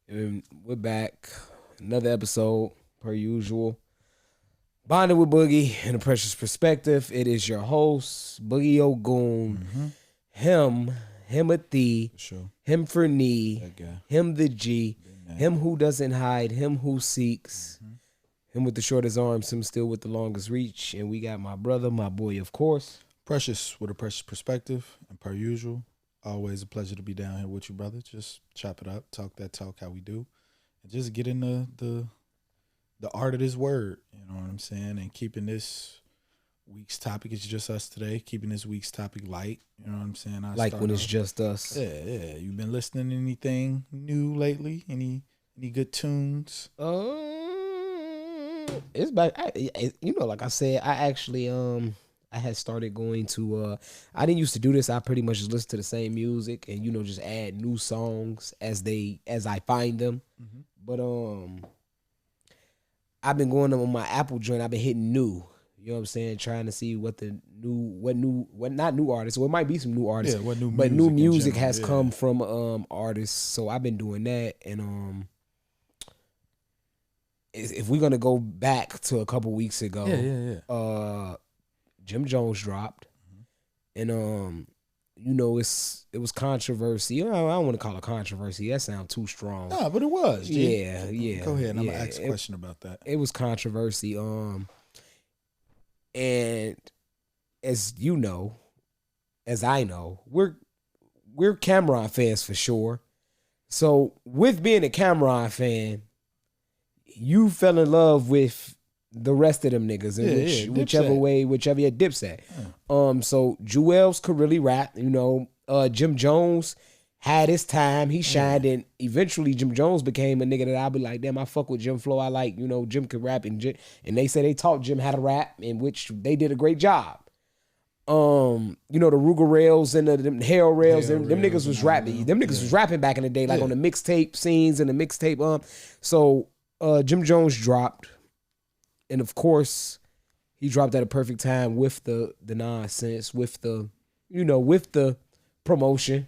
And we're back. Another episode, per usual. Bonding with Boogie and a Precious Perspective. It is your host, Boogie Ogoon. Him, Himothy, For sure. him for knee, That guy. him the G, him who doesn't hide, him who seeks, him with the shortest arms, him still with the longest reach. And we got my brother, my boy, of course. Precious with a precious perspective, and per usual, always a pleasure to be down here with you, brother. Just chop it up, talk that talk how we do, and just get in the art of this word. You know what I'm saying? And keeping this week's topic, it's just us today. Keeping this week's topic light. You know what I'm saying? Like when it's just us. Yeah. You been listening to anything new lately? Any good tunes? It's back. Like I said, I actually I had started going to I didn't used to do this. I pretty much just listen to the same music and just add new songs as I find them. But I've been going on my Apple joint. I've been hitting new. You know what I'm saying? Trying to see what not new artists. Well, it might be some new artists. Yeah, what new music but new in music general, has come from artists. So I've been doing that. And if we're gonna go back to a couple weeks ago, Jim Jones dropped, and it was controversy. I don't want to call it controversy. That sounds too strong. Nah, but it was. G. Yeah. Go ahead. And I'm gonna ask a question about that. It was controversy. And as you know, as I know, we're Cameron fans for sure. So with being a Cameron fan, you fell in love with the rest of them niggas, whichever Dipset. So Jewels could really rap. Jim Jones had his time. He shined, and eventually Jim Jones became a nigga that I'll be like, damn, I fuck with Jim Flow. I like, Jim could rap, and they say they taught Jim how to rap, in which they did a great job. The Ruger Rails and the Hail Rails, them niggas was rapping. Them niggas was rapping back in the day, like on the mixtape scenes and the mixtape. So Jim Jones dropped. And of course, he dropped at a perfect time with the nonsense, with the promotion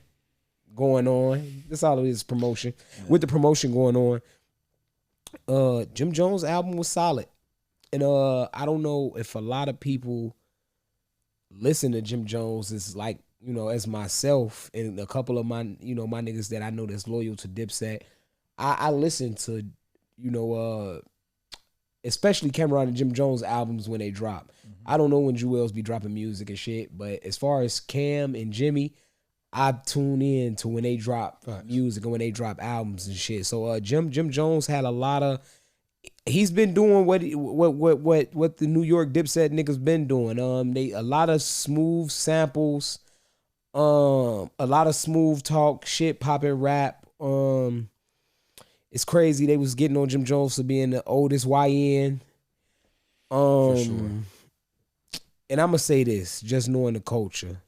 going on. That's all it is, promotion. Yeah. With the promotion going on, Jim Jones' album was solid. And I don't know if a lot of people listen to Jim Jones as like, as myself and a couple of my, my niggas that I know that's loyal to Dipset. I listen to, especially Cameron and Jim Jones albums when they drop. I don't know when Jewels be dropping music and shit, but as far as Cam and Jimmy, I tune in to when they drop music and when they drop albums and shit. So Jim Jones had a lot of. He's been doing what the New York Dipset niggas been doing. A lot of smooth samples, a lot of smooth talk, shit popping rap. It's crazy they was getting on Jim Jones for being the oldest YN. For sure. And I'm gonna say this, just knowing the culture.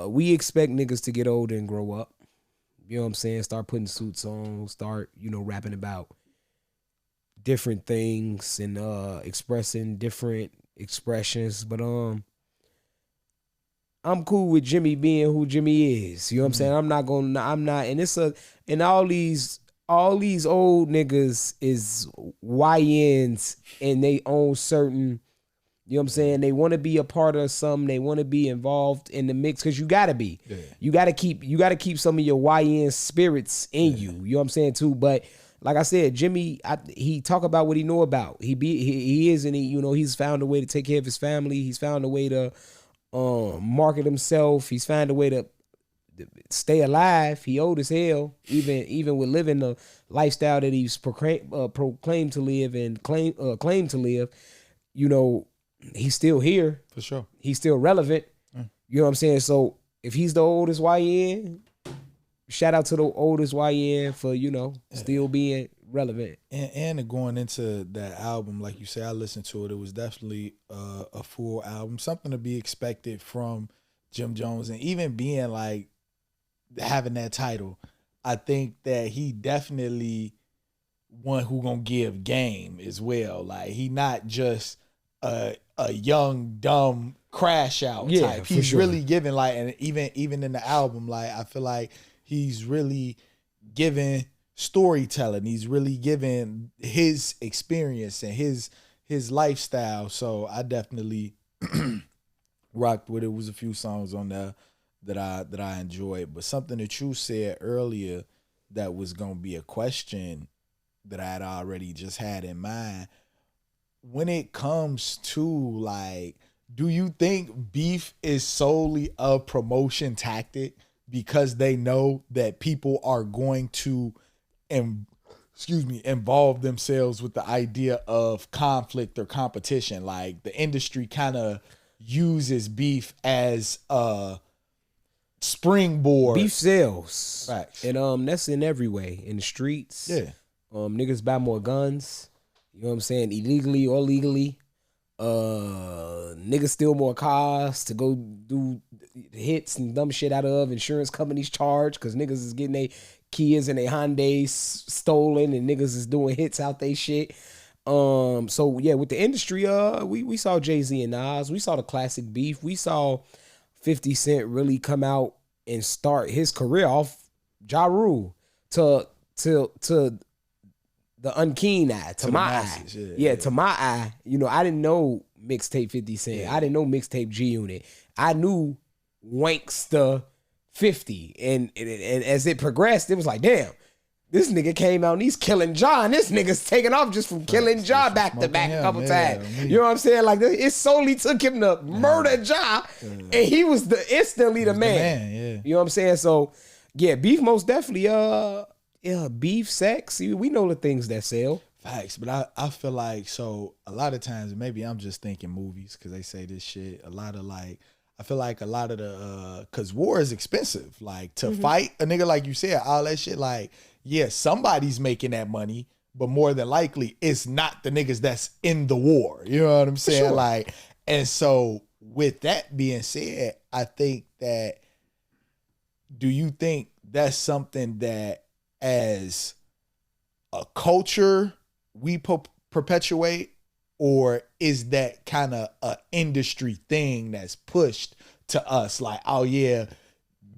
We expect niggas to get older and grow up. You know what I'm saying? Start putting suits on, start, rapping about different things and expressing different expressions. But I'm cool with Jimmy being who Jimmy is. You know what I'm saying? And all these old niggas is YNs and they own certain, you know what I'm saying? They want to be a part of something. They want to be involved in the mix because you gotta be. Yeah. You gotta keep some of your YN spirits in you. You know what I'm saying too? But like I said, Jimmy, he talk about what he know about. He is, and he's found a way to take care of his family. He's found a way to market himself. He's found a way to stay alive. He old as hell, even with living the lifestyle that he's proclaimed to live and claim to live. He's still here. For sure. He's still relevant. You know what I'm saying? So if he's the oldest YN, shout out to the oldest YN for, still being relevant. And going into that album, like you say, I listened to it. It was definitely a full album. Something to be expected from Jim Jones. And even being like, having that title, I think that he definitely one who gonna give game as well. Like, he not just a young, dumb crash out type. He's really giving, like, and even in the album, like, I feel like he's really giving storytelling. He's really giving his experience and his lifestyle. So I definitely rocked with it. It was a few songs on there that I enjoyed. But something that you said earlier that was gonna be a question that I had already just had in mind. When it comes to like, do you think beef is solely a promotion tactic because they know that people are going to involve themselves with the idea of conflict or competition? Like the industry kind of uses beef as a springboard. Beef sells. Facts. And that's in every way. In the streets. Yeah. Niggas buy more guns. You know what I'm saying? Illegally or legally. Niggas steal more cars to go do hits and dumb shit out of. Insurance companies charge because niggas is getting their Kias and their Hyundais stolen and niggas is doing hits out they shit. So yeah, with the industry, we saw Jay-Z and Nas. We saw the classic beef. We saw 50 Cent really come out and start his career off Ja Rule to the unkeen eye, to my masses, eye. Yeah, to my eye. You know, I didn't know mixtape 50 Cent. Yeah. I didn't know mixtape G Unit. I knew Wanksta 50. And as it progressed, it was like, damn, this nigga came out and he's killing Ja, and this nigga's taking off just from killing Ja back to back a couple times. You know what I'm saying? Like, it solely took him to murder Ja, and he was instantly the man. Yeah. You know what I'm saying? So, yeah, beef most definitely, beef, sex, we know the things that sell. Facts, but I feel like, so a lot of times, maybe I'm just thinking movies because they say this shit. A lot of like, I feel like a lot of the, because war is expensive. Like, to fight a nigga, like you said, all that shit, like, yeah, somebody's making that money, but more than likely, it's not the niggas that's in the war. You know what I'm saying? Sure. Like, and so with that being said, I think that, do you think that's something that as a culture we perpetuate, or is that kind of an industry thing that's pushed to us? Like, oh yeah,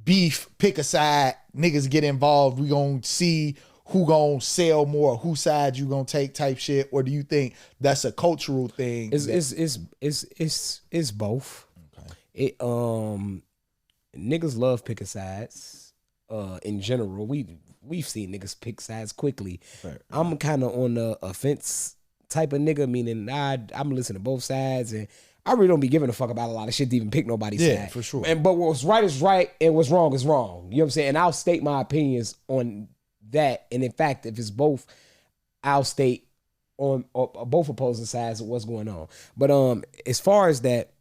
beef, pick a side, niggas get involved, we gonna see who gonna sell more, whose side you gonna take type shit? Or do you think that's a cultural thing? It's both. Okay. Niggas love picking sides. In general, we've seen niggas pick sides quickly. Right. I'm kind of on the offense type of nigga, meaning I'm listening to both sides, and I really don't be giving a fuck about a lot of shit to even pick nobody's side. Yeah, for sure. But what's right is right, and what's wrong is wrong. You know what I'm saying? And I'll state my opinions on that. And in fact, if it's both, I'll state on both opposing sides of what's going on. But as far as that,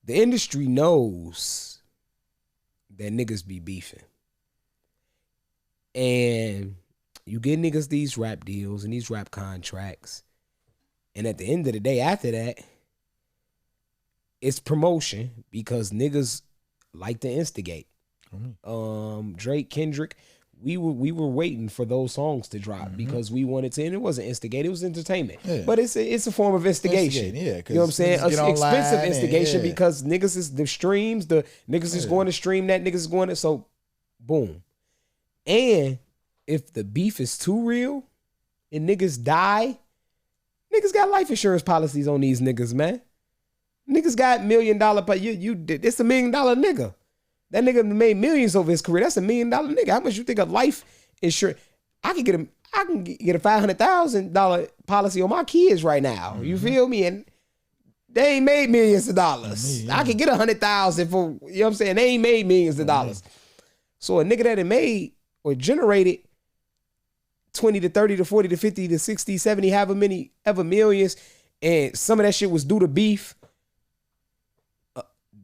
the industry knows that niggas be beefing. And you get niggas these rap deals and these rap contracts. And at the end of the day, after that, it's promotion because niggas like to instigate. Mm-hmm. Drake, Kendrick, we were waiting for those songs to drop because we wanted to, and it wasn't instigate, it was entertainment. Yeah. But it's a form of instigation. Yeah, you know what I'm saying? Expensive instigation because niggas is the streams, the niggas is going to stream that, niggas is going to, so boom. And if the beef is too real and niggas die, niggas got life insurance policies on these niggas, man. Niggas got $1 million, but it's $1 million nigga. That nigga made millions over his career. That's $1 million nigga. How much you think of life insurance? I can get a $500,000 policy on my kids right now. Mm-hmm. You feel me? And they ain't made millions of dollars. Mm-hmm. I can get $100,000 for, you know what I'm saying? They ain't made millions of dollars. So a nigga that had made or generated 20 to 30 to 40 to 50 to 60, 70, however many ever millions, and some of that shit was due to beef.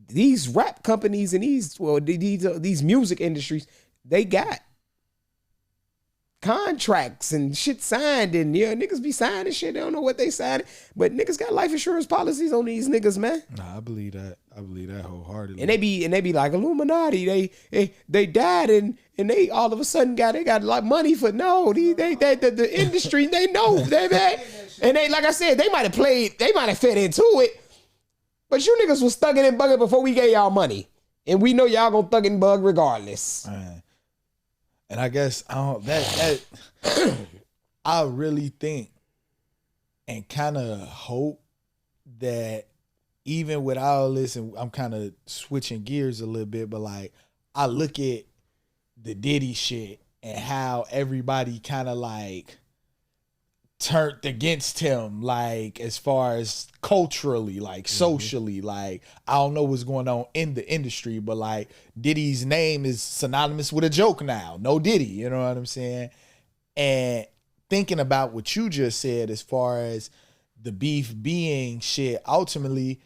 These rap companies and these music industries, they got contracts and shit signed, and niggas be signing shit. They don't know what they signed, but niggas got life insurance policies on these niggas, man. Nah, I believe that. I believe that wholeheartedly. And they be like Illuminati. They died and they all of a sudden got like money for the industry. They know they and they, like I said, they might have fed into it. But you niggas was thugging and bugging before we gave y'all money. And we know y'all gonna thug and bug regardless. And I guess I don't that I really think and kind of hope that even with all this, and I'm kind of switching gears a little bit, but like I look at the Diddy shit and how everybody kind of like turned against him, like as far as culturally, like socially, like I don't know what's going on in the industry, but like Diddy's name is synonymous with a joke now. No Diddy, you know what I'm saying? And thinking about what you just said as far as the beef being shit, ultimately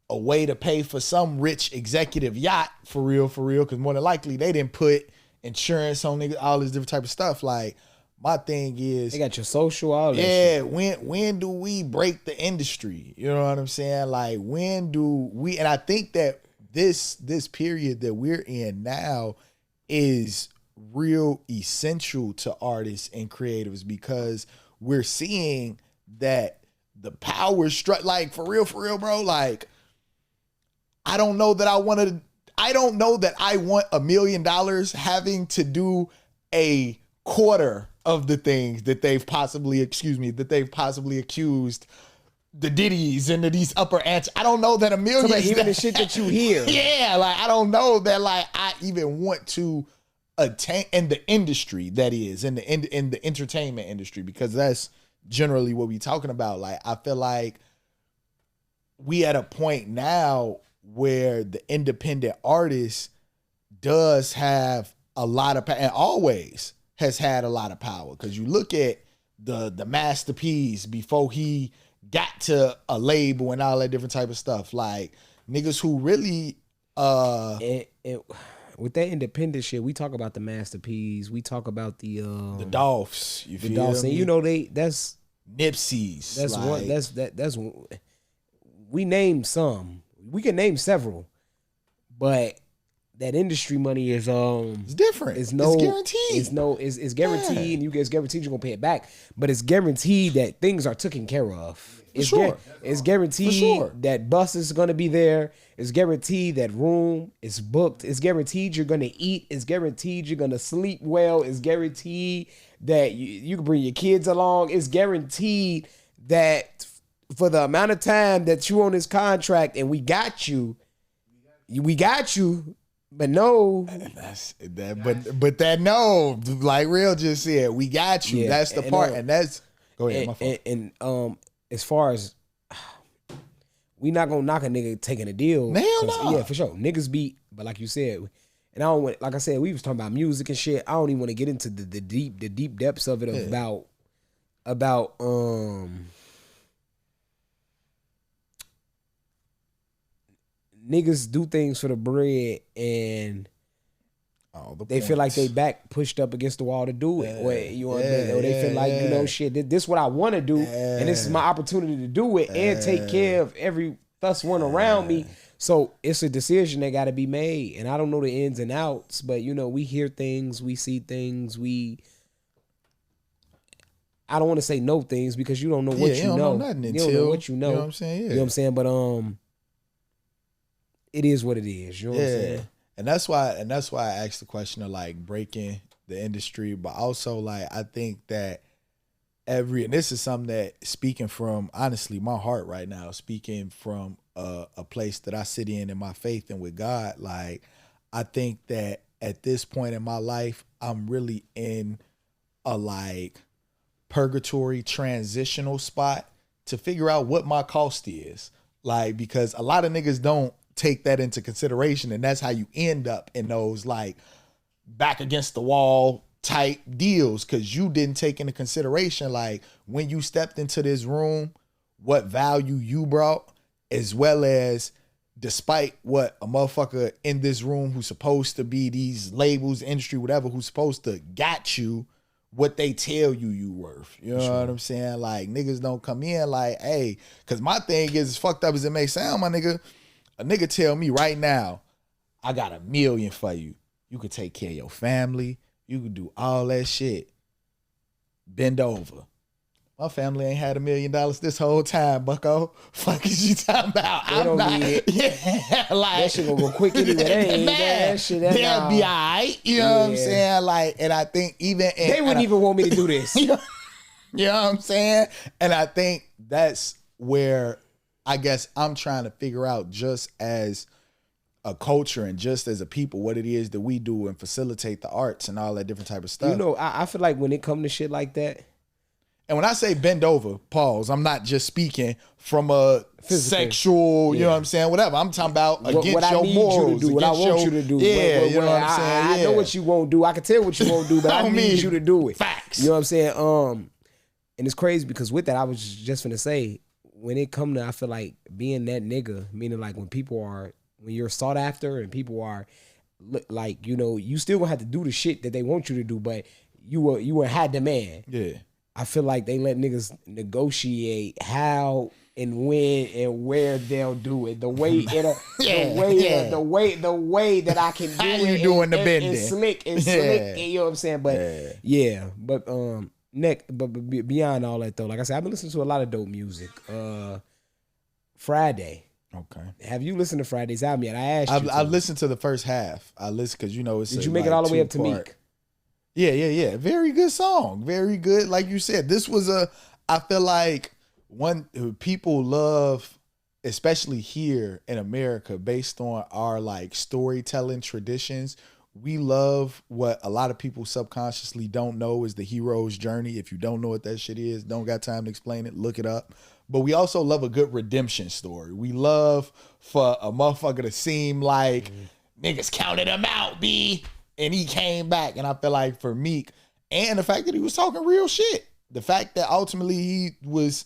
a way to pay for some rich executive yacht for real, because more than likely they didn't put insurance on niggas, all this different type of stuff. Like my thing is They got your social, all that yeah, shit. when do we break the industry? You know what I'm saying? Like when do we, and I think that this period that we're in now is real essential to artists and creatives because we're seeing that the power struck, like for real, bro. Like I don't know that I want $1 million having to do a quarter of the things that they've possibly accused the Diddy's and these upper ants. I don't know that $1 million. So like, even the shit that you hear. Yeah, like I don't know that like I even want to attain in the industry, that is in the entertainment industry, because that's generally what we talking about. Like I feel like we at a point now where the independent artist does have a lot of power and always has had a lot of power. Because you look at the Master P's before he got to a label and all that different type of stuff. Like niggas who really And with that independent shit, we talk about the Master P's, we talk about the Dolphs. You the feel Dolphs, me? and you know that's Nipsey's. that's like, one that's we named some. We can name several, but that industry money is it's different. It's guaranteed. It's guaranteed, and it's guaranteed you're gonna pay it back. But it's guaranteed that things are taken care of. It's guaranteed that bus is gonna be there. It's guaranteed that room is booked. It's guaranteed you're gonna eat. It's guaranteed you're gonna sleep well. It's guaranteed that you can bring your kids along. It's guaranteed that for the amount of time that you on this contract and we got you. But no, that's that. But that no, like Real just said, we got you. Yeah, That's the part, and that's go ahead. My fault. And as far as we not gonna knock a nigga taking a deal, hell no. Yeah, for sure. Niggas be, but like you said, and I don't want, like I said, we was talking about music and shit. I don't even want to get into the deep depths of it about niggas do things for the bread and they feel like they back pushed up against the wall to do it. Or they feel like, you know, shit, this is what I want to do and this is my opportunity to do it and take care of every one around me. So it's a decision that got to be made. And I don't know the ins and outs, but you know, we hear things, we see things, I don't want to say know things because you don't know what you know. Know nothing you don't know what you know. You know what I'm saying? Yeah. You know what I'm saying? But it is what it is. You know what I'm saying? And that's why I asked the question of like breaking the industry, but also like I think that and this is something that, speaking from honestly my heart right now, speaking from a place that I sit in my faith and with God, like I think that at this point in my life, I'm really in a like purgatory transitional spot to figure out what my cost is. Like, because a lot of niggas don't take that into consideration, and that's how you end up in those like back against the wall type deals, because you didn't take into consideration like when you stepped into this room what value you brought, as well as despite what a motherfucker in this room who's supposed to be these labels, industry, whatever, who's supposed to got you, what they tell you worth. You know what I'm saying? Like niggas don't come in like, hey, because my thing is, as fucked up as it may sound, my nigga, a nigga tell me right now, I got $1 million for you. You could take care of your family. You could do all that shit. Bend over. My family ain't had $1 million this whole time, bucko. Fuck is you talking about? They don't need it. Yeah, like That shit gonna go quick anyway. They ain't that shit. They'll be all right. You know what I'm saying? Like, and I think they wouldn't even want me to do this. You know what I'm saying? And I think that's where I guess I'm trying to figure out, just as a culture and just as a people, what it is that we do and facilitate the arts and all that different type of stuff. You know, I feel like when it come to shit like that, and when I say bend over, pause, I'm not just speaking from a sexual, you know what I'm saying, whatever. I'm talking about against what your I need morals, you to do, what I want you to do. Yeah, you know what I'm saying? I know what you won't do. I can tell what you won't do, but I need you to do it. Facts. You know what I'm saying? And it's crazy because with that, I was just gonna say, when it come to, I feel like being that nigga, meaning like when you're sought after and people are like, you know, you still gonna have to do the shit that they want you to do, but you had the man. Yeah. I feel like they let niggas negotiate how and when and where they'll do it. The way the way that I can do how it. You doing the bending and slick, you know what I'm saying? But but beyond all that though, like I said, I've been listening to a lot of dope music. Friday. Okay. Have you listened to Friday's album yet? I asked you. I've listened to the first half. I listened because you know it's. Did you make it all the way up to Meek? Yeah. Very good song. Very good. Like you said, this was I feel like one people love, especially here in America, based on our like storytelling traditions. We love what a lot of people subconsciously don't know is the hero's journey. If you don't know what that shit is, don't got time to explain it, look it up. But we also love a good redemption story. We love for a motherfucker to seem like niggas counted him out, B. And he came back. And I feel like for Meek, and the fact that he was talking real shit, the fact that ultimately he was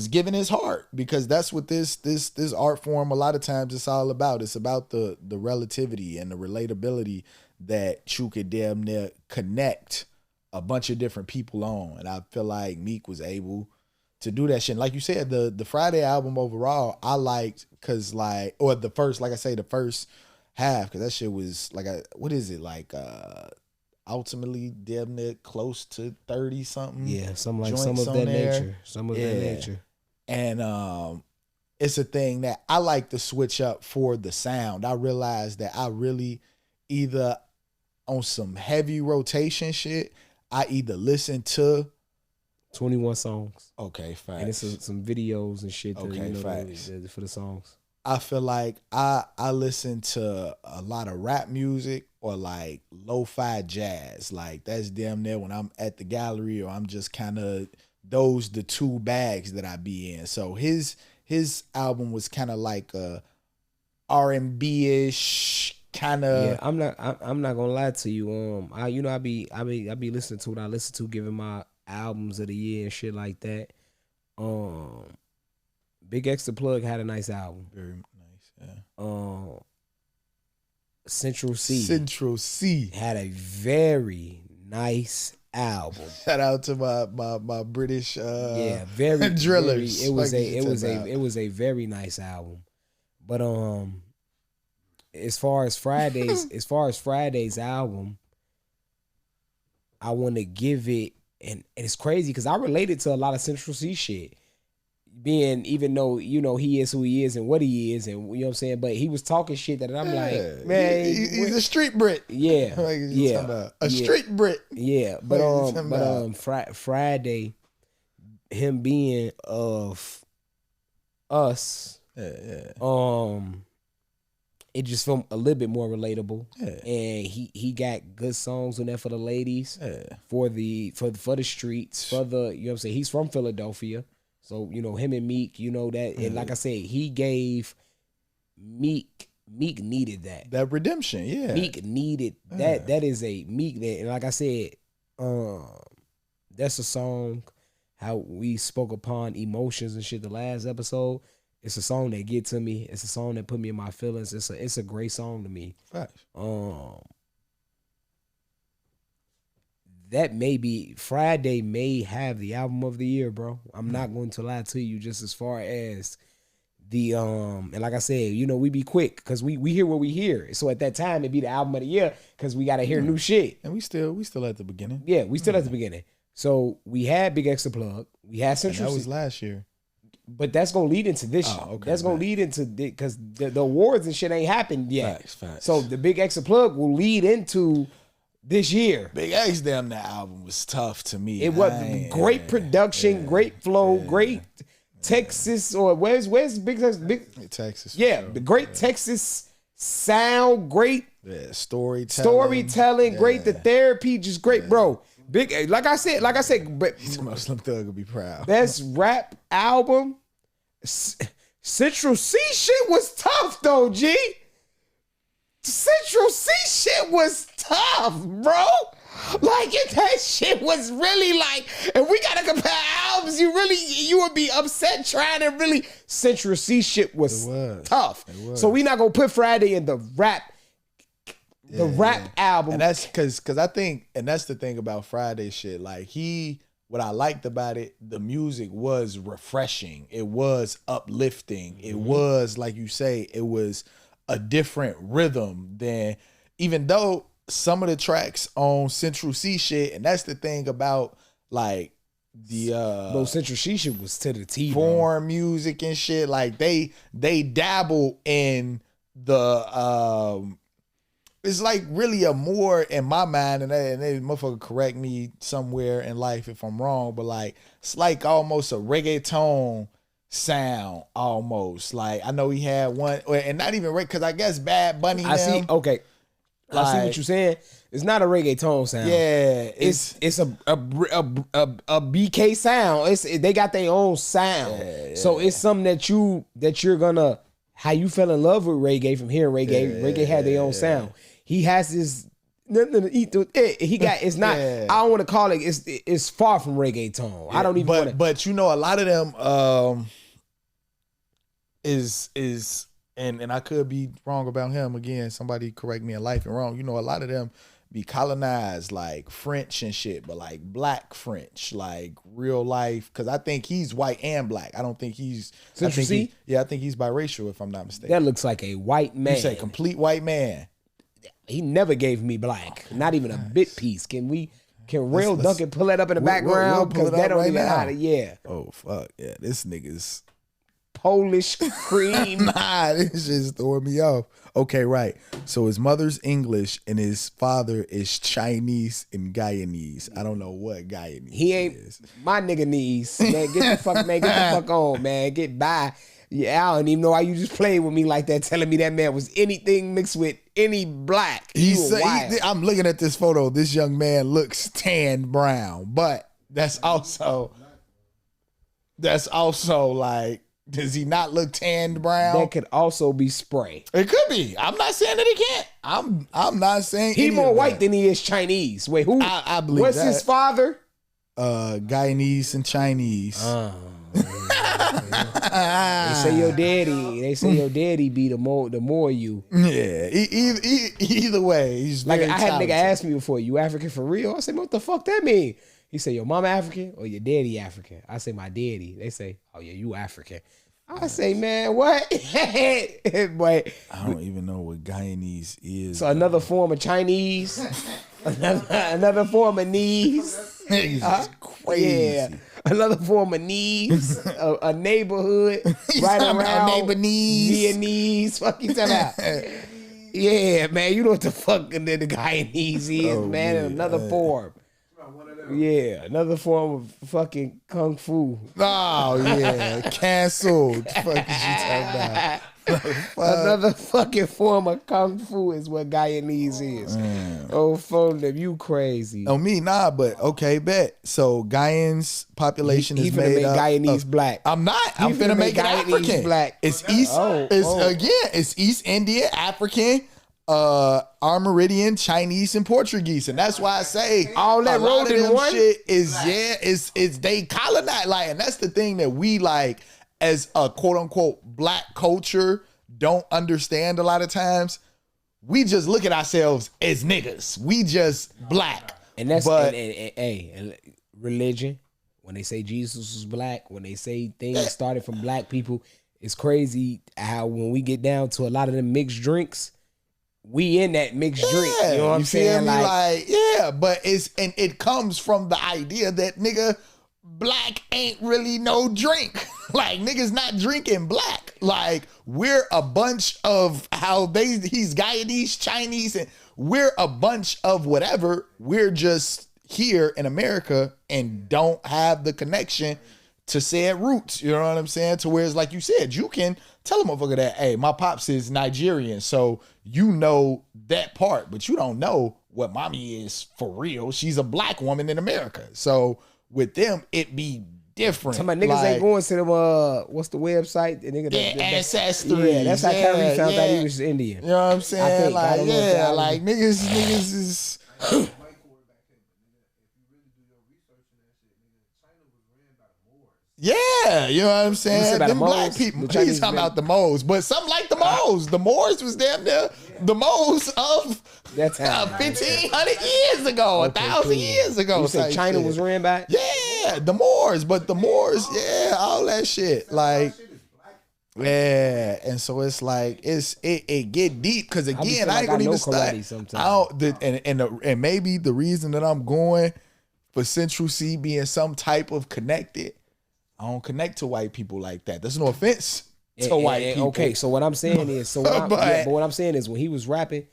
giving his heart, because that's what this art form a lot of times it's all about. It's about the relativity and the relatability that you could damn near connect a bunch of different people on. And I feel like Meek was able to do that shit. And like you said, the Friday album overall, I liked because like, or the first, like I say, the first half, because that shit was like what is it, like ultimately damn near close to 30 something. Yeah, some of that nature. Some of that nature. And it's a thing that I like to switch up for the sound. I realized that I really either on some heavy rotation shit, I either listen to 21 songs. Okay, facts. And it's some videos and shit that, okay, facts. For the songs. I feel like I listen to a lot of rap music or like lo-fi jazz. Like that's damn near when I'm at the gallery or I'm just kind of the two bags that I be in. So his album was kind of like a R&B-ish kind of. Yeah, I'm not gonna lie to you. I be listening to what I listen to, giving my albums of the year and shit like that. Big X the Plug had a nice album. Very nice, yeah. Central Cee had a very nice album. Shout out to my British very drillers. Very, it was a very nice album. But as far as Friday's album, I want to give it, and it's crazy because I related to a lot of Central Cee shit. Even though, you know, he is who he is and what he is, and you know what I'm saying, but he was talking shit that I'm like, man, he's a street Brit. Yeah. Street Brit. Yeah. But Friday, him being of us, it just felt a little bit more relatable. Yeah. And he got good songs on there for the ladies, for the streets, for the, you know what I'm saying, he's from Philadelphia. So, you know, him and Meek, you know that, and like I said, he gave Meek needed that. That redemption, yeah. Meek needed that. That is a Meek that, and like I said, that's a song, how we spoke upon emotions and shit the last episode. It's a song that get to me. It's a song that put me in my feelings. It's a great song to me. Facts. That Friday may have the album of the year, bro. I'm not going to lie to you, just as far as the and like I said, you know, we be quick because we hear what we hear. So at that time it'd be the album of the year because we gotta hear new shit. And we still at the beginning. Yeah, we still at the beginning. So we had Big X the Plug. We had And Central that was Cee. last year. But that's gonna lead into this year. Okay, That's gonna lead into because the awards and shit ain't happened yet. Facts. So the Big X the Plug will lead into this year. Big X, damn, that album was tough to me. It was great production, great flow, great Texas or where's Big Texas. Yeah, the great Texas sound, great storytelling, great the therapy, just great, bro. Big like I said, but Slim Thug will be proud. best rap album. Central Cee shit was tough though, G. Central Cee shit was tough, bro. Like that shit was really like, if we gotta compare albums, you would be upset trying to really. Central Cee shit was tough. So we not gonna put Friday in the rap album. And that's because I think, and that's the thing about Friday shit. Like what I liked about it, the music was refreshing. It was uplifting. It was, like you say, it was a different rhythm than, even though some of the tracks on Central Cee shit, and that's the thing about like the Central Cee shit was to the T, foreign music and shit. Like they dabble in the it's like really a more, in my mind, and they motherfucker correct me somewhere in life if I'm wrong, but like it's like almost a reggaeton sound almost. Like I know he had one, and not even because I guess Bad Bunny. I see. Okay, I see what you're saying. It's not a reggaeton sound. Yeah, it's a BK sound. They got their own sound. Yeah. So it's something that you're gonna, how you fell in love with reggae from hearing reggae. Reggae had their own sound. He has this. He got. It's not. I don't want to call it. It's far from reggaeton. I don't even. But you know, a lot of them is and I could be wrong about him. Again, somebody correct me in life and wrong. You know, a lot of them be colonized like French and shit, but like black French, like real life. Because I think he's white and black. I don't think he's. Central Cee? I think he's biracial, if I'm not mistaken. That looks like a white man. You say complete white man. He never gave me black, not even a bit piece. Can Real Duncan pull that up in the background? Because that don't even matter. Yeah. Oh fuck yeah, this nigga's Polish cream. Nah, this just throwing me off. Okay, right. So his mother's English and his father is Chinese and Guyanese. I don't know what Guyanese he ain't is. My nigga knees. Man, get the fuck on, man. Get by. Yeah, I don't even know why you just played with me like that, telling me that man was anything mixed with any black. I'm looking at this photo. This young man looks tan brown, but that's also like, does he not look tanned brown? That could also be spray. It could be. I'm not saying that he can't. I'm not saying he more white than he is Chinese. Wait, who? I believe what's that. His father? Guyanese and Chinese. They say your daddy be the more you. Yeah. Either way, he's like, very I had a talented. nigga ask me before, you African for real? I said, what the fuck that mean? He said, your mama African or your daddy African? I say, my daddy. They say, oh yeah, you African. I say, man, what? But I don't even know what Guyanese is. So another form of Chinese, another form of knees. Crazy. Yeah. Another form of knees, a neighborhood right around neighbor knees. Viennese. Fuck you talking about? Yeah, man, you know what the fuck the Guyanese is, man. Another form. Yeah, another form of fucking kung fu. Oh yeah, canceled. Fuck is you talking about? Another fucking form of kung fu is what Guyanese is. Oh, phone them, you crazy. Oh me, nah, but okay, bet. So Guyan's population is made make up Guyanese of, black. I'm not. I'm finna make it Guyanese African. black. It's East. It's East India, African, Armenian, Chinese, and Portuguese, and that's why I say all that rolled in one shit is it's they colonized, like, and that's the thing that we like as a quote unquote black culture don't understand a lot of times. We just look at ourselves as niggas. We just black, and that's and religion. When they say Jesus was black, when they say things started from black people, it's crazy how when we get down to a lot of them mixed drinks. We in that mixed drink, you know what I'm saying? but it comes from the idea that nigga, black ain't really no drink. Like niggas not drinking black. Like we're a bunch of he's Guyanese, Chinese, and we're a bunch of whatever. We're just here in America and don't have the connection to said roots. You know what I'm saying? To where it's like you said, you can tell a motherfucker that, hey, my pops is Nigerian, so you know that part, but you don't know what mommy is for real. She's a black woman in America. So with them, it be different. Some of my niggas like, ain't going to them, what's the website? The nigga Ancestry. Yeah, that's how Kyrie found out he was Indian. You know what I'm saying? I think, like niggas is... Yeah, you know what I'm saying? Them black people, he's talking about the Moors, but something like the Moors. The Moors was damn near the Moors of 1,500 years ago, 1,000 years ago. You said China was ran by? Yeah, the Moors, but the Moors, yeah, all that shit. Like, yeah, and so it's like, it get deep, because again, I ain't gonna even study. And maybe the reason that I'm going for Central Cee being some type of connected, I don't connect to white people like that. There's no offense to white people. Okay, so what I'm saying is, but what I'm saying is, when he was rapping,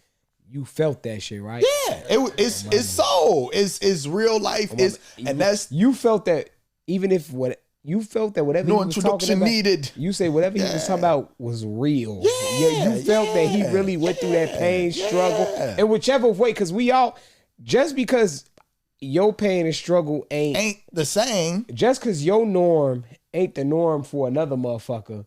you felt that shit, right? Yeah, it's soul, it's real life, and that's you felt that even if you felt that whatever no he was introduction talking about, needed. You say whatever he was talking about was real. Yeah, you felt that he really went through that pain, struggle, and whichever way, because we all just because. Your pain and struggle ain't the same. Just because your norm ain't the norm for another motherfucker,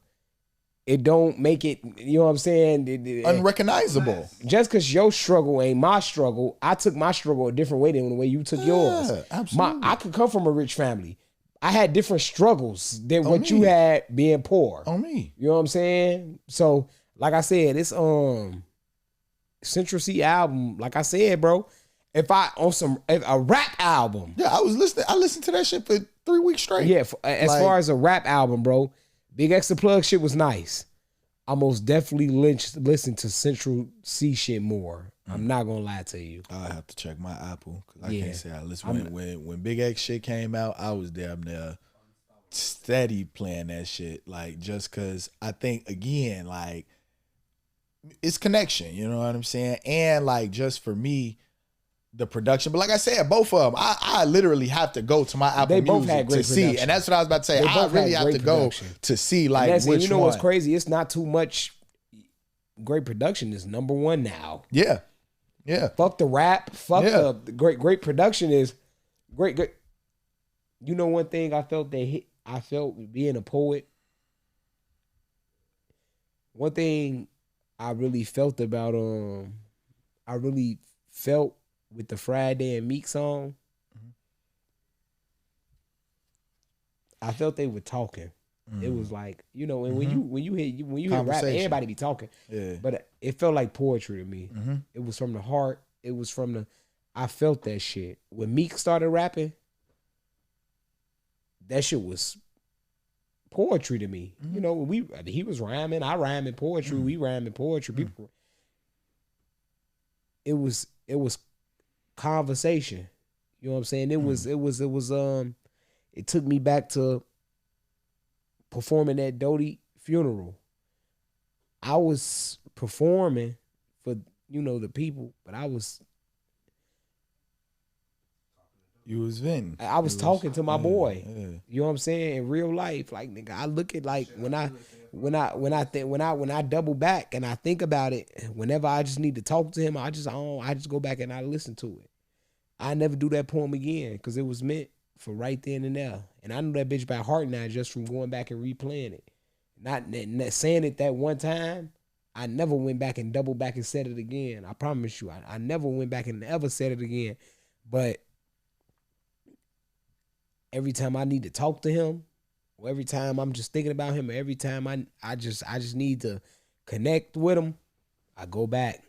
it don't make it, you know what I'm saying? Unrecognizable. Just because your struggle ain't my struggle, I took my struggle a different way than the way you took yours. Absolutely. I could come from a rich family. I had different struggles than what you had being poor. On me. You know what I'm saying? So, like I said, it's Central Cee album, like I said, bro. If a rap album. Yeah, I listened to that shit for 3 weeks straight. Yeah, as far as a rap album, bro, Big X the Plug shit was nice. I most definitely listen to Central Cee shit more. I'm not gonna lie to you. I'll have to check my Apple, because I can't say I listened. When Big X shit came out, I was damn near steady playing that shit. Like, just because I think, again, like, it's connection, you know what I'm saying? And like, just for me, the production, but like I said, both of them, I literally have to go to my Apple Music to see, and that's what I was about to say. I really have to go to see, like, which one. You know what's crazy? It's not too much. Great production is number one now. Yeah. Fuck the rap. Fuck the great production is great. You know, one thing I felt being a poet. One thing I really felt about with the Friday and Meek song, I felt they were talking. It was like, you know, and when you hear rap, everybody be talking. Yeah. But it felt like poetry to me. It was from the heart. It was from I felt that shit. When Meek started rapping, that shit was poetry to me. You know, he was rhyming, I rhyme in poetry, we rhyme in poetry. People, it was conversation. You know what I'm saying? It took me back to performing at Dodie funeral. I was performing for, the people, but you was venting. I was talking to my boy. Yeah. You know what I'm saying? In real life, like, nigga, I look at, like, when I double back and I think about it, whenever I just need to talk to him, I just go back and I listen to it. I never do that poem again, because it was meant for right then and there. And I know that bitch by heart now just from going back and replaying it. Not saying it that one time, I never went back and double back and said it again. I promise you. I never went back and ever said it again. But every time I need to talk to him, or every time I'm just thinking about him, or every time I just need to connect with him, I go back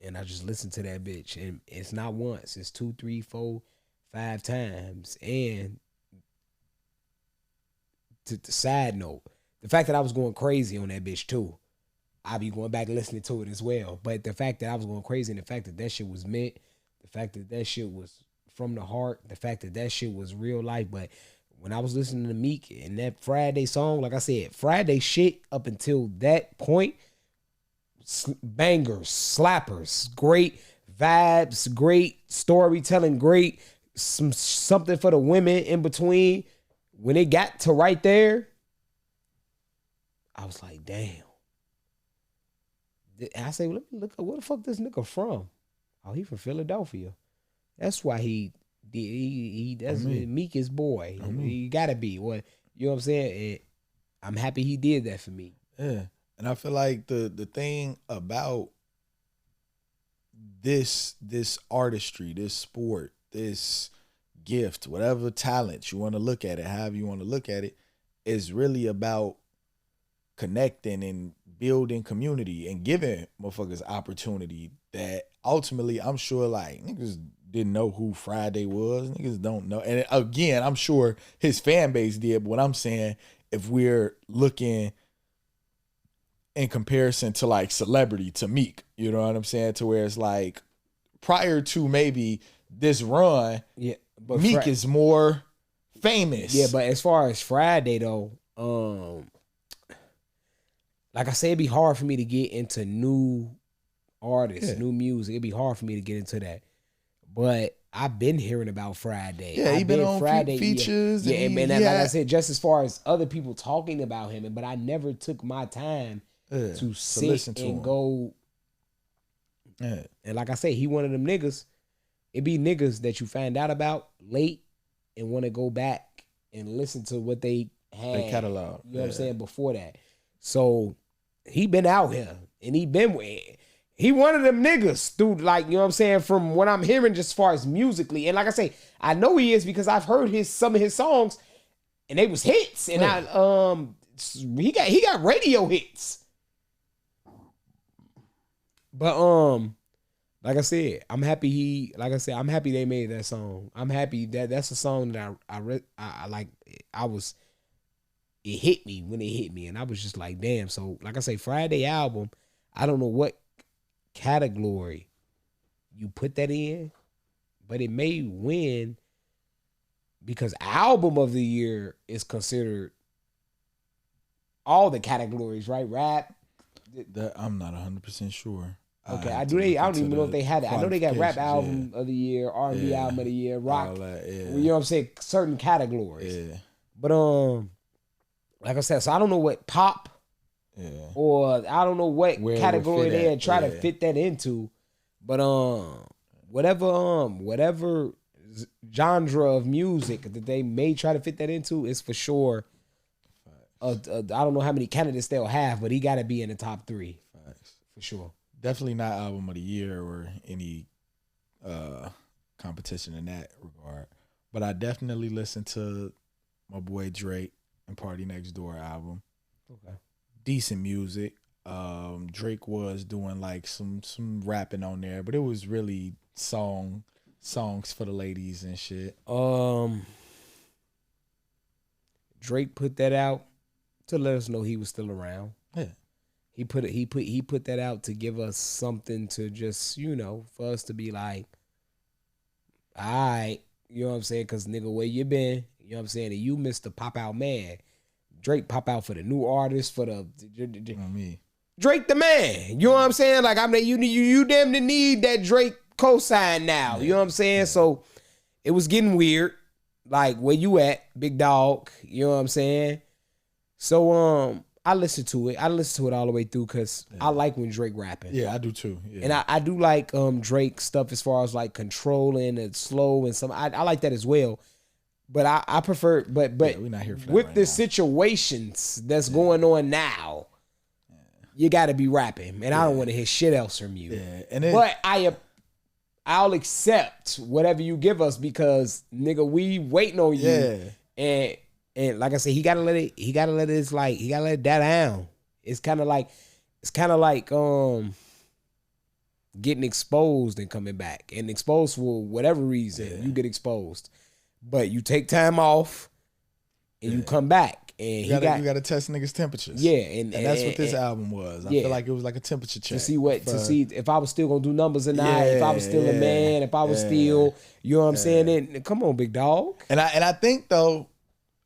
and I just listen to that bitch. And it's not once, it's 2, 3, 4, 5 times. And to the side note, the fact that I was going crazy on that bitch too, I be going back and listening to it as well. But the fact that I was going crazy and the fact that that shit was meant, the fact that that shit was from the heart, the fact that that shit was real life. But when I was listening to Meek and that Friday song, like I said, Friday shit up until that point, bangers, slappers, great vibes, great storytelling, great something for the women in between. When it got to right there, I was like, damn. I say, let me look up where the fuck this nigga from. Oh, he from Philadelphia. That's why he that's Meek is boy. He gotta be. What you know what I'm saying? And I'm happy he did that for me. Yeah. And I feel like the thing about this artistry, this sport, this gift, whatever talent you want to look at it, however you want to look at it, is really about connecting and building community and giving motherfuckers opportunity that ultimately I'm sure like niggas didn't know who Friday was. Niggas don't know. And again, I'm sure his fan base did, but what I'm saying, if we're looking in comparison to like celebrity to Meek, you know what I'm saying? To where it's like prior to maybe this run, yeah, but Meek is more famous. Yeah, but as far as Friday though, like I said, it'd be hard for me to get into new artists, new music. It'd be hard for me to get into that. But I've been hearing about Friday. Yeah, he been on Friday features. Yeah, and like I said, just as far as other people talking about him, but I never took my time to sit listen to and him. go. Yeah. And like I say, he one of them niggas. It be niggas that you find out about late and want to go back and listen to what they had. They catalog. You know what I'm saying? Before that. So he been out here and he one of them niggas through, like, you know what I'm saying, from what I'm hearing just as far as musically. And like I say, I know he is because I've heard some of his songs and they was hits. And he got radio hits. But like I said, I'm happy I'm happy they made that song. I'm happy that's a song that I like. It hit me when it hit me, and I was just like, damn. So like I say, Friday album, I don't know what category you put that in, but it may win because album of the year is considered all the categories, right? Rap. I'm not 100% sure. Okay, I don't even know if they had it. I know they got rap album of the year, R&B album of the year, rock. You know what I'm saying? Certain categories. Yeah. But like I said, so I don't know what pop or I don't know what category they try to fit that into. But whatever genre of music that they may try to fit that into is for sure. I don't know how many candidates they'll have, but he got to be in the top 3. Facts. For sure. Definitely not album of the year or any competition in that regard. But I definitely listened to my boy Drake and Party Next Door album. Okay. Decent music. Drake was doing like some rapping on there, but it was really songs for the ladies and shit. Drake put that out to let us know he was still around. Yeah. He put that out to give us something to just, you know, for us to be like, all right, you know what I'm saying? Because, nigga, where you been? You know what I'm saying? And you missed the pop out man. Drake pop out for the new artist, for the me. Drake the man. You know what I'm saying? Like, I mean, you damn near need that Drake cosign now. You know what I'm saying? Yeah. So it was getting weird. Like, where you at, big dog? You know what I'm saying? So I listened to it. I listened to it all the way through because I like when Drake rapping. Yeah, I do too. Yeah. And I do like Drake stuff as far as like controlling and slow and some. I like that as well. But I prefer. But we're not here for that with right the now. Situations that's going on now, you got to be rapping, and I don't want to hear shit else from you. Yeah, but I'll accept whatever you give us because nigga, we waiting on you. Yeah. And like I said, he gotta let it die down. It's kind of like getting exposed and coming back. And exposed for whatever reason, you get exposed. But you take time off and you come back. and you gotta test niggas' temperatures. Yeah, and that's what this album was. I feel like it was like a temperature check to see if I was still gonna do numbers or not, if I was still a man, if I was still, you know what I'm saying? And come on, big dog. And I think though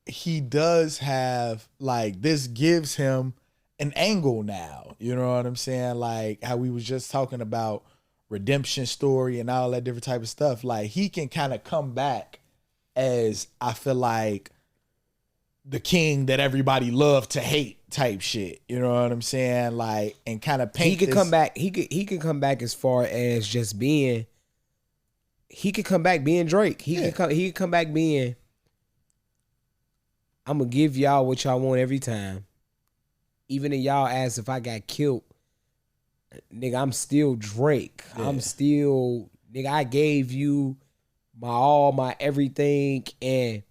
he does have like this gives him an angle now. You know what I'm saying? Like how we was just talking about redemption story and all that different type of stuff. Like he can kind of come back as, I feel like, the king that everybody loved to hate type shit. You know what I'm saying? Like, and kind of paint. He could come back. He could come back as far as just being. He could come back being Drake. He could come back being. I'm gonna give y'all what y'all want every time. Even if y'all ask if I got killed, nigga, I'm still Drake. Yeah. I'm still, nigga, I gave you my all, my everything. And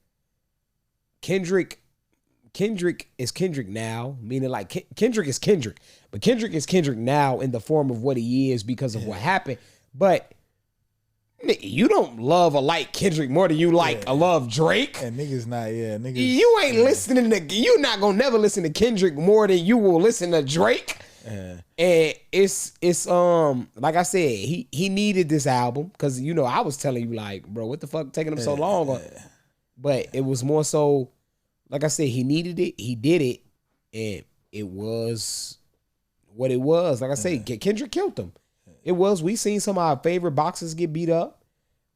Kendrick is Kendrick now, meaning like Kendrick is Kendrick. But Kendrick is Kendrick now in the form of what he is because of what happened. But you don't love or like Kendrick more than you like or love Drake. And niggas not, niggas. You ain't listening to, you not gonna never listen to Kendrick more than you will listen to Drake. And it's like I said, he needed this album because, you know, I was telling you like, bro, what the fuck taking him so long? But it was more so, like I said, he needed it, he did it, and it was what it was. Like I said, Kendrick killed him. It was. We seen some of our favorite boxers get beat up.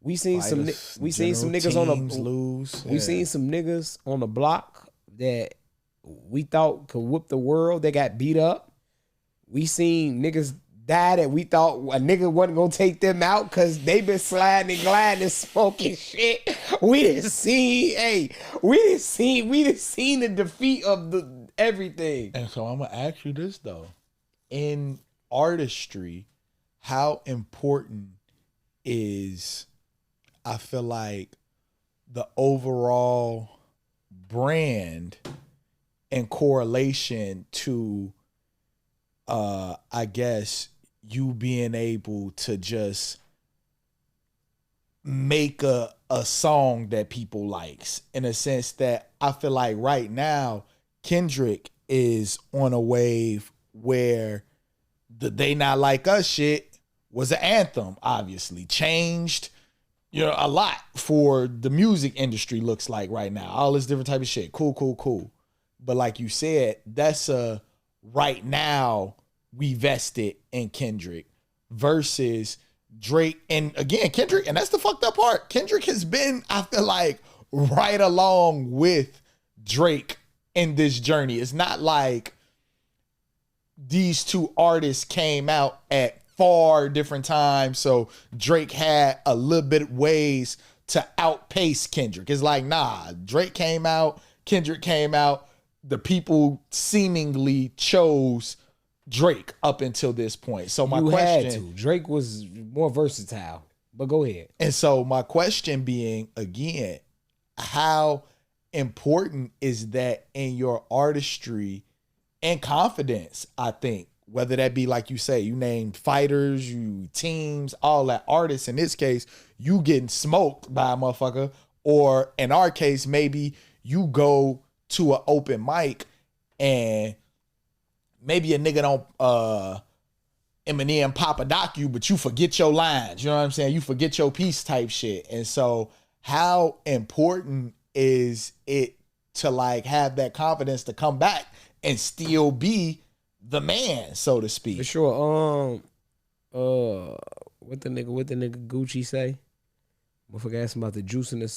We seen some niggas on the lose. We seen some niggas on the block that we thought could whoop the world. They got beat up. We seen niggas die that we thought a nigga wasn't gonna take them out because they been sliding and gliding and smoking shit. We didn't see the defeat of the everything. And so I'm gonna ask you this though. In artistry, how important is, I feel like, the overall brand in correlation to I guess you being able to just make a song that people likes, in a sense that I feel like right now Kendrick is on a wave where the They Not Like Us shit was an anthem, obviously changed, you know, a lot for the music industry. Looks like right now, all this different type of shit, cool. But like you said, that's a right now we vested in Kendrick versus Drake. And again, Kendrick, and that's the fucked up part, Kendrick has been, I feel like, right along with Drake in this journey. It's not like these two artists came out at far different times, so Drake had a little bit ways to outpace Kendrick. It's like, nah, Drake came out, Kendrick came out, the people seemingly chose Drake up until this point. So my question, Drake was more versatile, but go ahead. And so my question being, again, how important is that in your artistry and confidence? I think, whether that be, like you say, you named fighters, you teams, all that, artists, in this case, you getting smoked by a motherfucker, or in our case, maybe you go to an open mic and maybe a nigga don't Eminem pop a doc you, but you forget your lines. You know what I'm saying? You forget your piece type shit. And so how important is it to like have that confidence to come back and still be the man, so to speak? For sure. What the nigga Gucci say? Motherfucker asked about the juice in the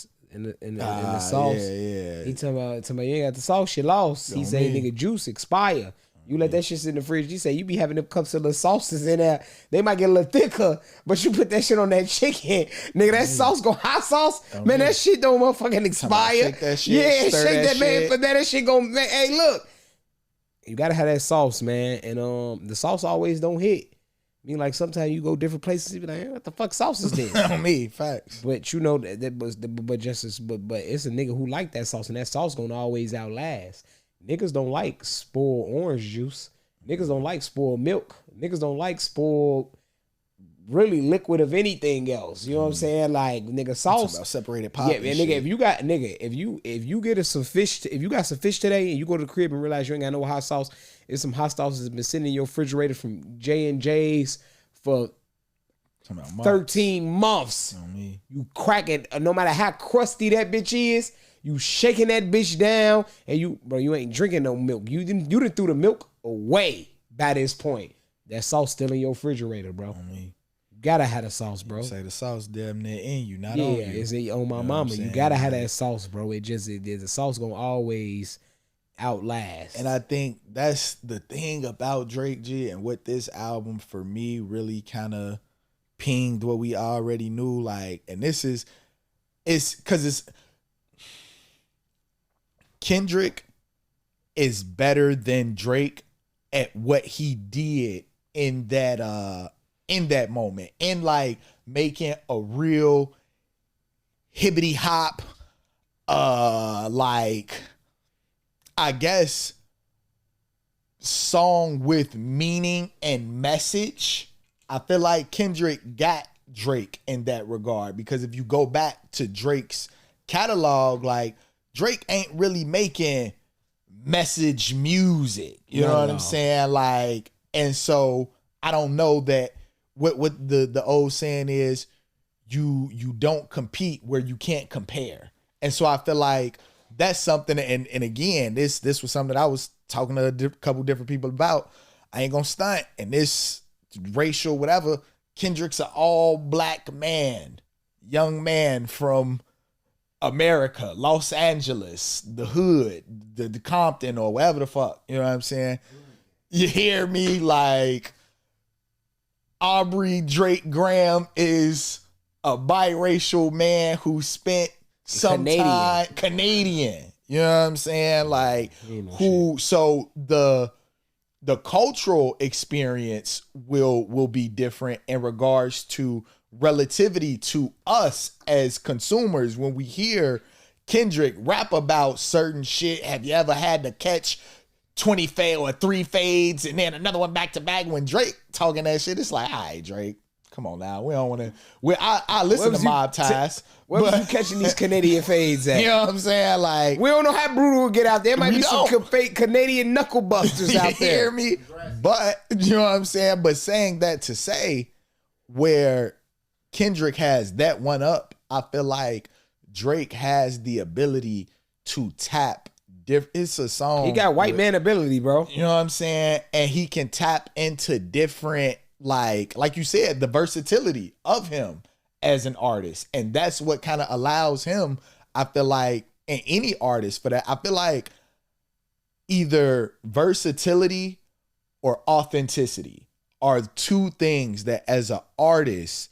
sauce. Yeah. He talking about you ain't got the sauce, you lost. He say nigga juice expire. You let that shit sit in the fridge. You say you be having them cups of little sauces in there. They might get a little thicker, but you put that shit on that chicken, nigga. That sauce go hot sauce. Man, that shit don't motherfucking expire. Shake that shit. Shake that man. But that shit go. Man, hey, look, you gotta have that sauce, man. And the sauce always don't hit. I mean, like sometimes you go different places, you be like, hey, what the fuck sauce is this? On me, facts. But you know that was but it's a nigga who like that sauce, and that sauce gonna always outlast. Niggas don't like spoiled orange juice. Niggas don't like spoiled milk. Niggas don't like spoiled really liquid of anything else. You know what I'm saying? Like nigga, sauce. About separated pop. Yeah, man, nigga. If you got if you get some fish, if you got some fish today, and you go to the crib and realize you ain't got no hot sauce, it's some hot sauce that's been sitting in your refrigerator from J&J's for 13 months. You crack it, no matter how crusty that bitch is. You shaking that bitch down, and you ain't drinking no milk. You didn't threw the milk away by this point. That sauce still in your refrigerator, bro. You gotta have the sauce, bro. Say the sauce damn near in you, not on you. Yeah, it's on my mama. You gotta have that sauce, bro. The sauce gonna always outlast. And I think that's the thing about Drake G, and what this album for me really kind of pinged what we already knew. Like, and it's because it's Kendrick is better than Drake at what he did in that moment, in like making a real hibbity hop, like I guess song with meaning and message. I feel like Kendrick got Drake in that regard, because if you go back to Drake's catalog, like Drake ain't really making message music. You know what I'm saying? Like, and so I don't know that what the old saying is, you don't compete where you can't compare. And so I feel like that's something, and again, this was something that I was talking to a couple different people about. I ain't gonna stunt, and this racial whatever, Kendrick's an all black man, young man from America, Los Angeles, the hood, the Compton, or whatever the fuck. You know what I'm saying? You hear me? Like, Aubrey Drake Graham is a biracial man who spent some time Canadian. You know what I'm saying? Like, so the cultural experience will be different in regards to relativity to us as consumers. When we hear Kendrick rap about certain shit, have you ever had to catch 20 fade or 3 fades and then another one back to back? When Drake talking that shit, it's like, all right, Drake, come on now. We don't want to. I listen to Mob Ties. Where was you catching these Canadian fades at? You know what I'm saying? Like, we don't know how brutal will get out there. Might be some fake Canadian knuckle busters out there. Hear me? But you know what I'm saying? But saying that to say, where Kendrick has that one up, I feel like Drake has the ability to tap. It's a song. He got white man ability, bro. You know what I'm saying? And he can tap into different, like you said, the versatility of him as an artist. And that's what kind of allows him, I feel like, and any artist for that, I feel like either versatility or authenticity are two things that as an artist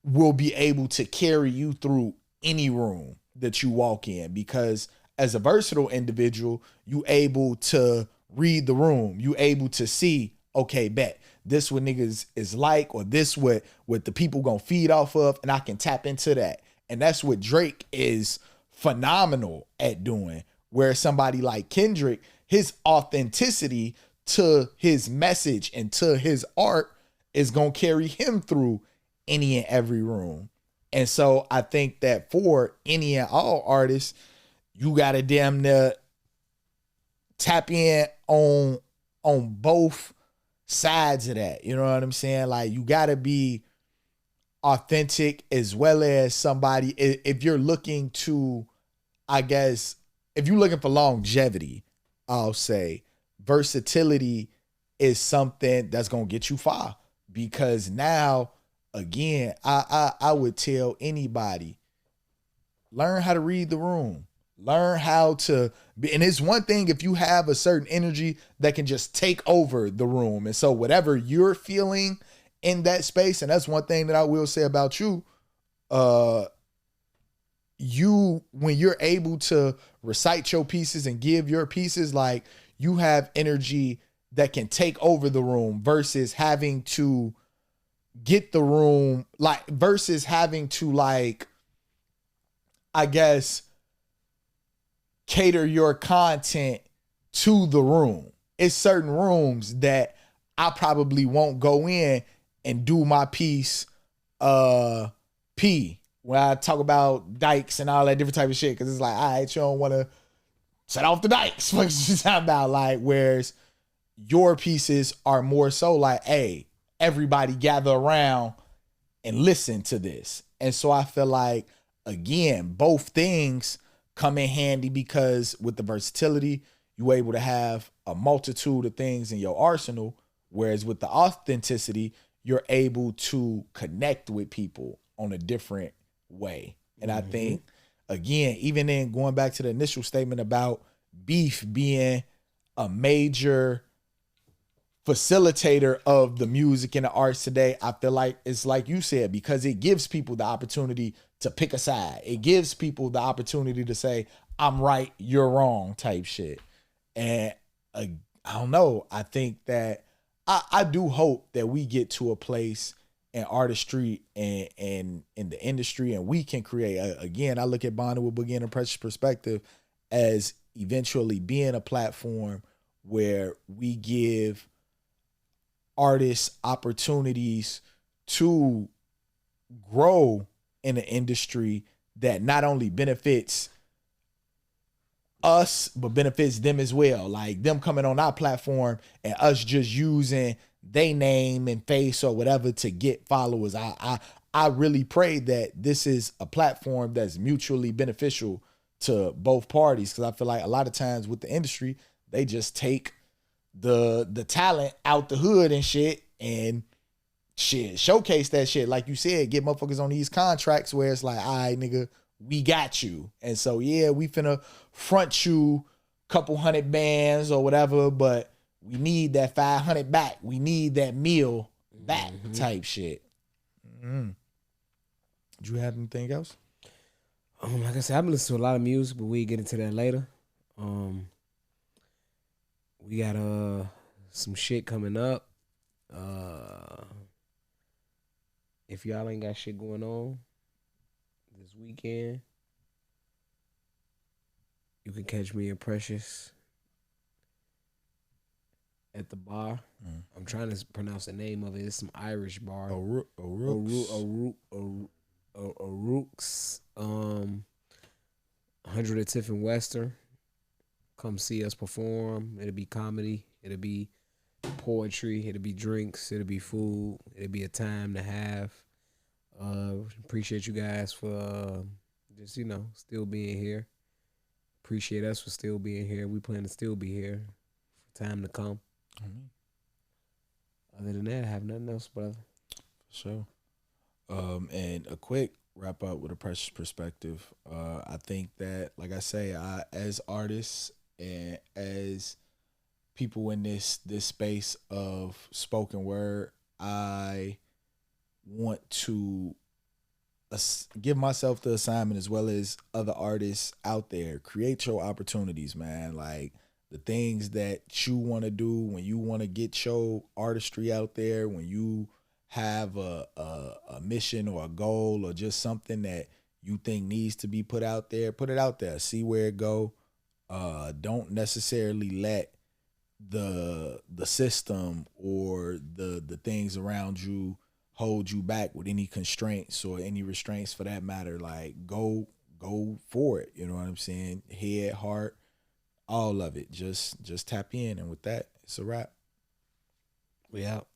will be able to carry you through any room that you walk in. Because as a versatile individual, you able to read the room. You able to see, okay, bet this what niggas is like, or this what the people gonna feed off of, and I can tap into that. And that's what Drake is phenomenal at doing. Where somebody like Kendrick, his authenticity to his message and to his art is gonna carry him through any and every room. And so I think that for any and all artists, you gotta damn near tap in on both sides of that. You know what I'm saying? Like, you gotta be authentic as well as somebody, if you're looking to, I guess, if you're looking for longevity, I'll say versatility is something that's gonna get you far. Because now, again, I would tell anybody, learn how to read the room. Learn how to be, and it's one thing if you have a certain energy that can just take over the room. And so whatever you're feeling in that space, and that's one thing that I will say about you, when you're able to recite your pieces and give your pieces, like, you have energy that can take over the room versus having to get the room, like, versus having to, like, I guess, cater your content to the room. It's certain rooms that I probably won't go in and do my piece P when I talk about dikes and all that different type of shit, because it's like, all right, you don't want to set off the dikes. What you talking about? Like, whereas your pieces are more so like, hey, everybody gather around and listen to this. And so I feel like, again, both things come in handy, because with the versatility, you're able to have a multitude of things in your arsenal, whereas with the authenticity, you're able to connect with people on a different way. And I think, again, even in going back to the initial statement about beef being a major facilitator of the music and the arts today, I feel like it's like you said, because it gives people the opportunity to pick a side. It gives people the opportunity to say, I'm right, you're wrong type shit. And I don't know. I think that I do hope that we get to a place in artistry and in the industry, and we can create, again, I look at Bonding with Boogie and Precious perspective as eventually being a platform where we give artists opportunities to grow in an industry that not only benefits us but benefits them as well. Like them coming on our platform and us just using their name and face or whatever to get followers. I really pray that this is a platform that's mutually beneficial to both parties, because I feel like a lot of times with the industry, they just take the talent out the hood and shit and shit showcase that shit, like you said, get motherfuckers on these contracts where it's like, all right, nigga, we got you. And so yeah, we finna front you couple hundred bands or whatever, but we need that 500 back. We need that meal back type shit. Do you have anything else? Like I said, I've been listening to a lot of music, but we get into that later. We got some shit coming up. If y'all ain't got shit going on this weekend, you can catch me and Precious at the bar. I'm trying to pronounce the name of it. It's some Irish bar. O'Rourke's. 110th and Western. Come see us perform. It'll be comedy. It'll be poetry. It'll be drinks. It'll be food. It'll be a time to have. Appreciate you guys for just, still being here. Appreciate us for still being here. We plan to still be here for time to come. Other than that, I have nothing else, brother. For sure. And a quick wrap up with a Precious perspective. I think that, like I say, as artists and as people in this space of spoken word, I want to give myself the assignment, as well as other artists out there, create your opportunities, man. Like the things that you want to do when you want to get your artistry out there, when you have a mission or a goal or just something that you think needs to be put out there, put it out there. See where it go. Don't necessarily let the system or the things around you hold you back with any constraints or any restraints for that matter. Like go for it. You know what I'm saying? Head, heart, all of it. Just tap in, and with that, it's a wrap. We out.